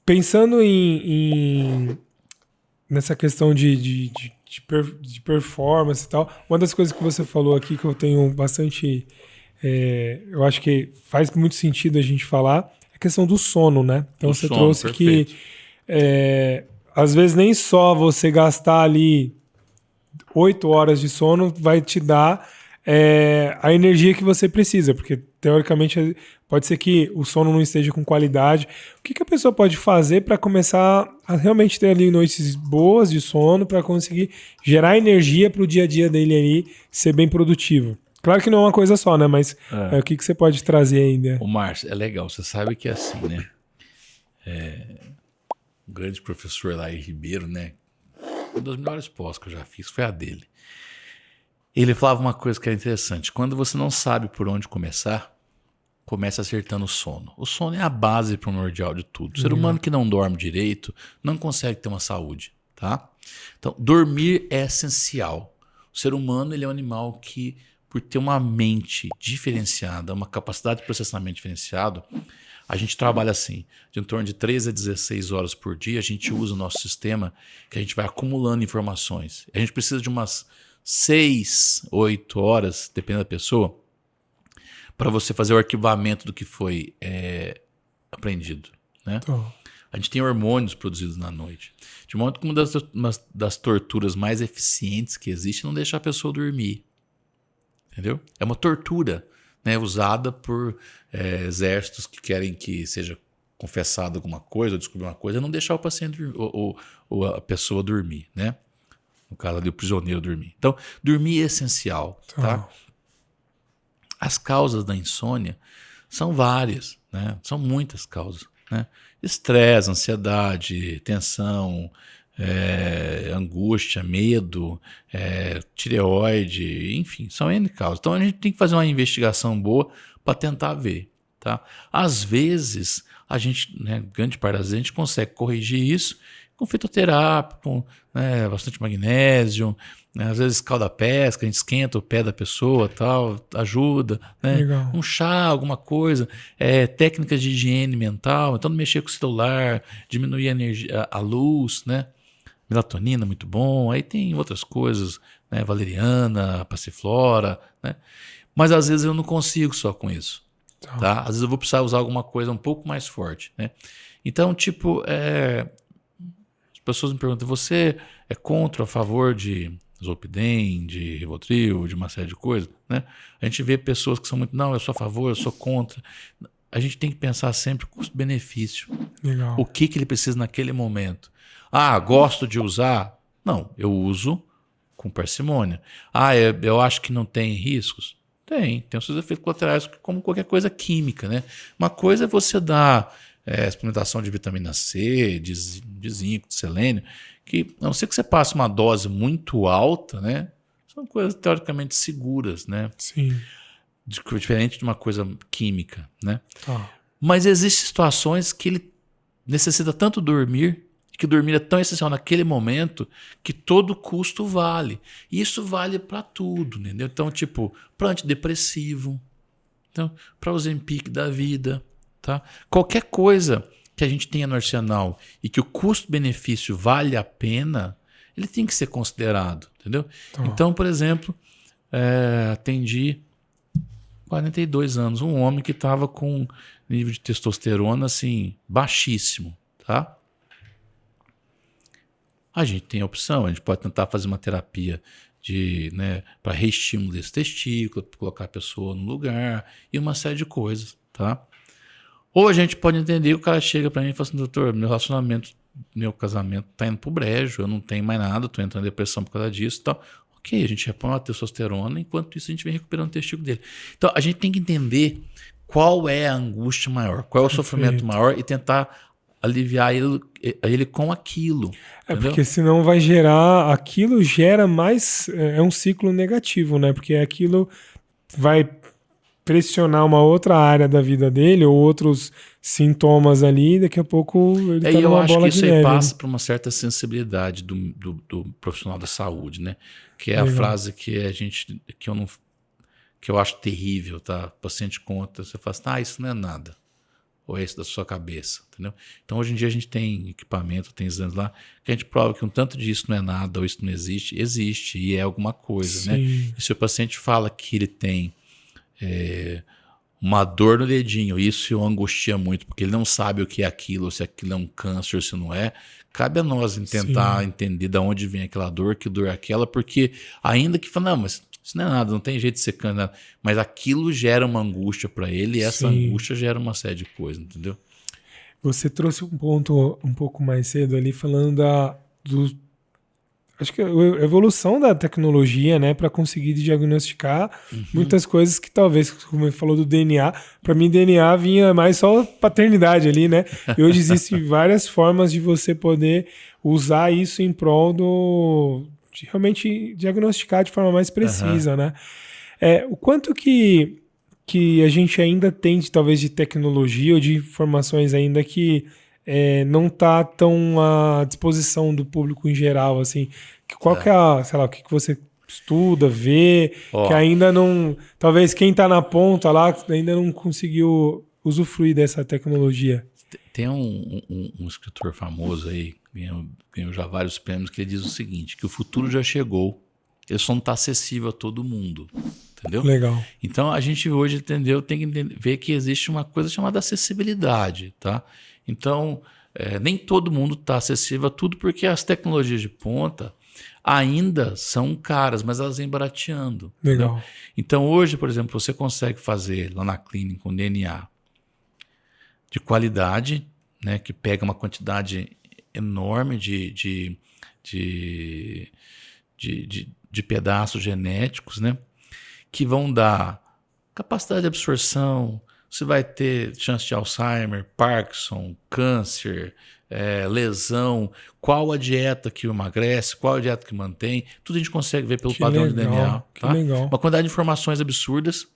Pensando nessa questão de performance e tal, uma das coisas que você falou aqui que eu tenho bastante... eu acho que faz muito sentido a gente falar é a questão do sono, né? Então você trouxe perfeito. que às vezes nem só você gastar ali 8 horas de sono vai te dar a energia que você precisa, porque teoricamente pode ser que o sono não esteja com qualidade. O que a pessoa pode fazer para começar a realmente ter ali noites boas de sono para conseguir gerar energia para o dia a dia dele ali ser bem produtivo? Claro que não é uma coisa só, né? Mas o que você pode trazer ainda? O Márcio, é legal, você sabe que é assim, né? Um grande professor lá em Ribeiro, né? Uma das melhores pós que eu já fiz foi a dele. Ele falava uma coisa que é interessante. Quando você não sabe por onde começar, comece acertando o sono. O sono é a base primordial de tudo. O ser humano que não dorme direito não consegue ter uma saúde, tá? Então, dormir é essencial. O ser humano ele é um animal que, por ter uma mente diferenciada, uma capacidade de processamento diferenciado, a gente trabalha assim, de em torno de 13 a 16 horas por dia, a gente usa o nosso sistema, que a gente vai acumulando informações. A gente precisa de umas 6, 8 horas, dependendo da pessoa, para você fazer o arquivamento do que foi aprendido, né? A gente tem hormônios produzidos na noite. De modo que uma das torturas mais eficientes que existe é não deixar a pessoa dormir. Entendeu? É uma tortura, né, usada por exércitos que querem que seja confessado alguma coisa ou descobrir uma coisa, é não deixar o paciente ou a pessoa dormir, né? No caso ali, o prisioneiro dormir. Então, dormir é essencial, tá? As causas da insônia são várias, né? São muitas causas, né? Estresse, ansiedade, tensão, angústia, medo, tireoide, enfim, são N causas. Então a gente tem que fazer uma investigação boa para tentar ver, tá? Às vezes, a gente, né, grande parte das vezes, a gente consegue corrigir isso com fitoterápico, com bastante magnésio, né? Às vezes escalda-pesca, a gente esquenta o pé da pessoa, tal, ajuda, né? Um chá, alguma coisa, técnicas de higiene mental, então não mexer com o celular, diminuir a energia, a luz, né? Melatonina, muito bom, aí tem outras coisas, né? Valeriana, passiflora, né? Mas às vezes eu não consigo só com isso, tá? Às vezes eu vou precisar usar alguma coisa um pouco mais forte, né? Então, tipo, as pessoas me perguntam, você é contra ou a favor de Zolpidem, de Rivotril, de uma série de coisas, né? A gente vê pessoas que são muito, não, eu sou a favor, eu sou contra. A gente tem que pensar sempre custo-benefício. O que ele precisa naquele momento. Ah, gosto de usar? Não, eu uso com parcimônia. Ah, eu acho que não tem riscos? Tem os seus efeitos colaterais, como qualquer coisa química, né? Uma coisa é você dar suplementação de vitamina C, de zinco, de selênio, que a não ser que você passe uma dose muito alta, né? São coisas teoricamente seguras, né? Sim. Diferente de uma coisa química, né? Mas existem situações que ele necessita tanto dormir, que dormir é tão essencial naquele momento, que todo custo vale. E isso vale para tudo, entendeu? Então, tipo, para antidepressivo, então, para o Ozempic da vida, tá? Qualquer coisa que a gente tenha no arsenal e que o custo-benefício vale a pena, ele tem que ser considerado, entendeu? Então, por exemplo, atendi 42 anos, um homem que estava com nível de testosterona assim, baixíssimo, tá? A gente tem a opção, a gente pode tentar fazer uma terapia para reestímulo desse testículo, colocar a pessoa no lugar e uma série de coisas, tá? Ou a gente pode entender, o cara chega para mim e fala assim, doutor, meu relacionamento, meu casamento tá indo pro brejo, eu não tenho mais nada, tô entrando em depressão por causa disso e tal. Ok, a gente repõe a testosterona, enquanto isso a gente vem recuperando o testículo dele. Então, a gente tem que entender qual é a angústia maior, qual é o sofrimento maior e tentar aliviar ele com aquilo. Entendeu? Porque senão vai gerar, aquilo gera mais, é um ciclo negativo, né? Porque aquilo vai pressionar uma outra área da vida dele ou outros sintomas ali, daqui a pouco ele tá numa bola de neve. Eu acho que isso aí passa por uma certa sensibilidade do profissional da saúde, né? Que é a frase que eu acho terrível, tá? O paciente conta, você fala assim, isso não é nada. ou é esse da sua cabeça, entendeu? Então, hoje em dia, a gente tem equipamento, tem exames lá, que a gente prova que um tanto disso não é nada, ou isso não existe, existe, e é alguma coisa, né? E se o paciente fala que ele tem uma dor no dedinho, isso o angustia muito, porque ele não sabe o que é aquilo, se aquilo é um câncer, se não é, cabe a nós tentar entender de onde vem aquela dor, que dor é aquela, porque ainda que fala, não, mas isso não é nada, não tem jeito de ser câncer, mas aquilo gera uma angústia para ele, e essa angústia gera uma série de coisas, entendeu? Você trouxe um ponto um pouco mais cedo ali, falando acho que a evolução da tecnologia, né, para conseguir diagnosticar muitas coisas que talvez, como você falou do DNA, para mim DNA vinha mais só paternidade ali, né? E hoje existem várias formas de você poder usar isso em prol de realmente diagnosticar de forma mais precisa, né? O quanto que a gente ainda tem, talvez, de tecnologia ou de informações ainda que não está tão à disposição do público em geral, assim. Qual que é sei lá, o que você estuda, vê, que ainda não... Talvez quem está na ponta lá ainda não conseguiu usufruir dessa tecnologia. Tem um escritor famoso aí, ganhou já vários prêmios, que ele diz o seguinte, que o futuro já chegou, ele só não está acessível a todo mundo. Entendeu? Legal. Então, a gente hoje, entendeu, tem que ver que existe uma coisa chamada acessibilidade, tá? Então, nem todo mundo está acessível a tudo, porque as tecnologias de ponta ainda são caras, mas elas vêm barateando. Legal. Entendeu? Então, hoje, por exemplo, você consegue fazer lá na clínica um DNA de qualidade, né, que pega uma quantidade enorme de pedaços genéticos, né? Que vão dar capacidade de absorção, você vai ter chance de Alzheimer, Parkinson, câncer, lesão, qual a dieta que emagrece, qual a dieta que mantém, tudo a gente consegue ver pelo padrão de DNA. Tá? Legal. Uma quantidade de informações absurdas,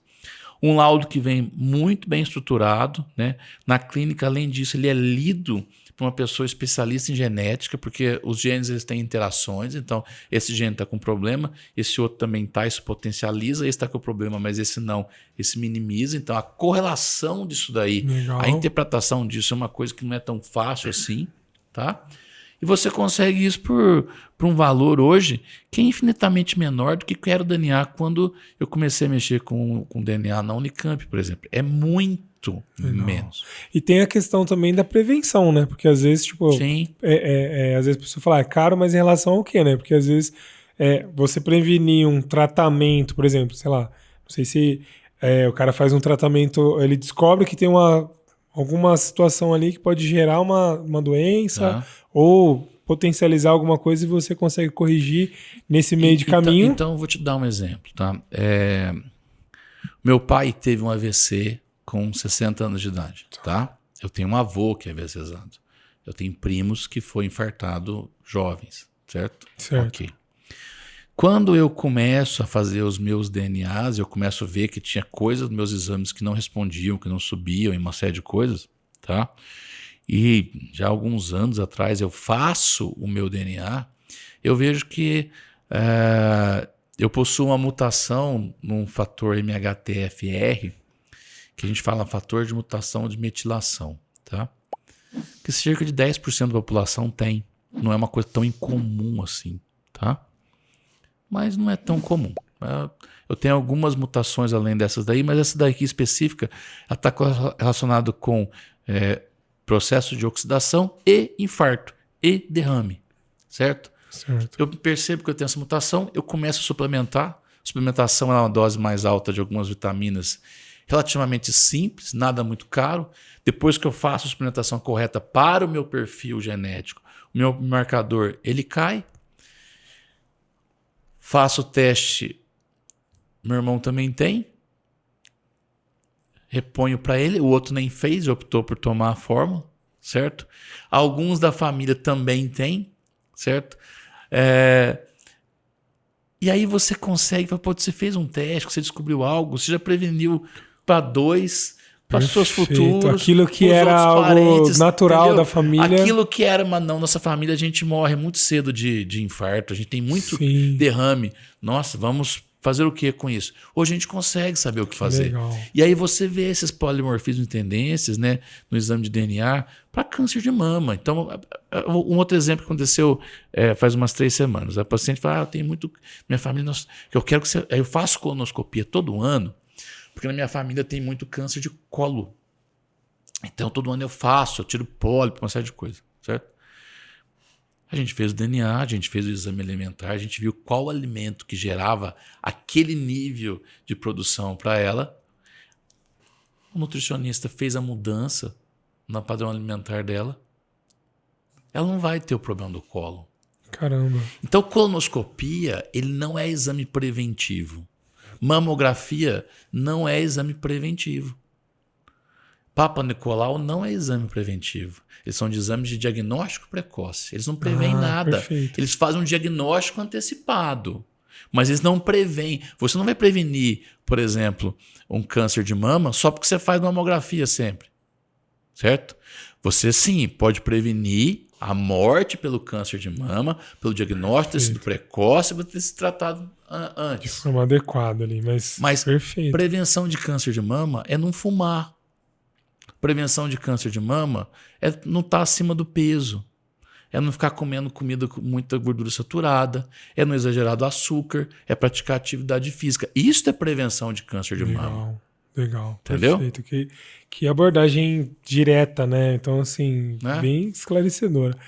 um laudo que vem muito bem estruturado, né? Na clínica, além disso, ele é lido por uma pessoa especialista em genética, porque os genes eles têm interações, então esse gene está com problema, esse outro também está, isso potencializa, esse está com problema, mas esse não, esse minimiza. Então a correlação disso daí, a interpretação disso é uma coisa que não é tão fácil assim, tá? E você consegue isso por um valor hoje que é infinitamente menor do que era o DNA quando eu comecei a mexer com DNA na Unicamp, por exemplo. É muito menos. E tem a questão também da prevenção, né? Porque às vezes, tipo, Sim. Às vezes a pessoa fala, é caro, mas em relação ao quê, né? Porque às vezes você prevenir um tratamento, por exemplo, sei lá, não sei se o cara faz um tratamento, ele descobre que tem alguma situação ali que pode gerar uma doença ou potencializar alguma coisa e você consegue corrigir nesse meio de caminho. Então, eu vou te dar um exemplo, tá? Meu pai teve um AVC com 60 anos de idade, tá? Eu tenho um avô que é AVCzado. Eu tenho primos que foi infartado jovens, certo? Certo. Ok. Quando eu começo a fazer os meus DNAs, eu começo a ver que tinha coisas nos meus exames que não respondiam, que não subiam, e uma série de coisas, tá? E já há alguns anos atrás eu faço o meu DNA, eu vejo que eu possuo uma mutação num fator MHTFR, que a gente fala fator de mutação de metilação, tá? Que cerca de 10% da população tem. Não é uma coisa tão incomum assim, tá? Mas não é tão comum. Eu tenho algumas mutações além dessas daí, mas essa daqui específica está relacionada com processo de oxidação e infarto e derrame, certo? Eu percebo que eu tenho essa mutação, eu começo a suplementar. A suplementação é uma dose mais alta de algumas vitaminas relativamente simples, nada muito caro. Depois que eu faço a suplementação correta para o meu perfil genético, o meu marcador ele cai. Faço o teste, meu irmão também tem, reponho para ele, o outro nem fez, optou por tomar a fórmula, certo? Alguns da família também têm, certo? E aí você consegue, você fez um teste, você descobriu algo, você já preveniu para 2, para os seus futuros. Aquilo que era algo parentes, natural, entendeu? Da família. Aquilo que era, mas não, nossa família a gente morre muito cedo de infarto, a gente tem muito derrame. Nossa, vamos Fazer o que com isso? Hoje a gente consegue saber o que fazer. Legal. E aí você vê esses polimorfismos e tendências, né, no exame de DNA para câncer de mama. Então, um outro exemplo que aconteceu faz umas 3 semanas. A paciente fala, eu tenho muito... Minha família, eu quero que você... Eu faço colonoscopia todo ano, porque na minha família tem muito câncer de colo. Então, todo ano eu tiro pólipo, uma série de coisas, certo? A gente fez o DNA, a gente fez o exame alimentar, a gente viu qual alimento que gerava aquele nível de produção para ela. O nutricionista fez a mudança no padrão alimentar dela. Ela não vai ter o problema do colo. Caramba. Então, colonoscopia, ele não é exame preventivo. Mamografia não é exame preventivo. Papa Nicolau não é exame preventivo. Eles são de exames de diagnóstico precoce. Eles não preveem nada. Perfeito. Eles fazem um diagnóstico antecipado. Mas eles não preveem. Você não vai prevenir, por exemplo, um câncer de mama só porque você faz mamografia sempre. Certo? Você sim pode prevenir a morte pelo câncer de mama, pelo diagnóstico ter sido precoce, vai ter se tratado antes. De forma adequada ali, mas perfeito. Prevenção de câncer de mama é não fumar. Prevenção de câncer de mama é não estar acima do peso, é não ficar comendo comida com muita gordura saturada, é não exagerar do açúcar, é praticar atividade física. Isso é prevenção de câncer de mama. Legal, entendeu? Perfeito. Que abordagem direta, né? Então, assim, bem esclarecedora.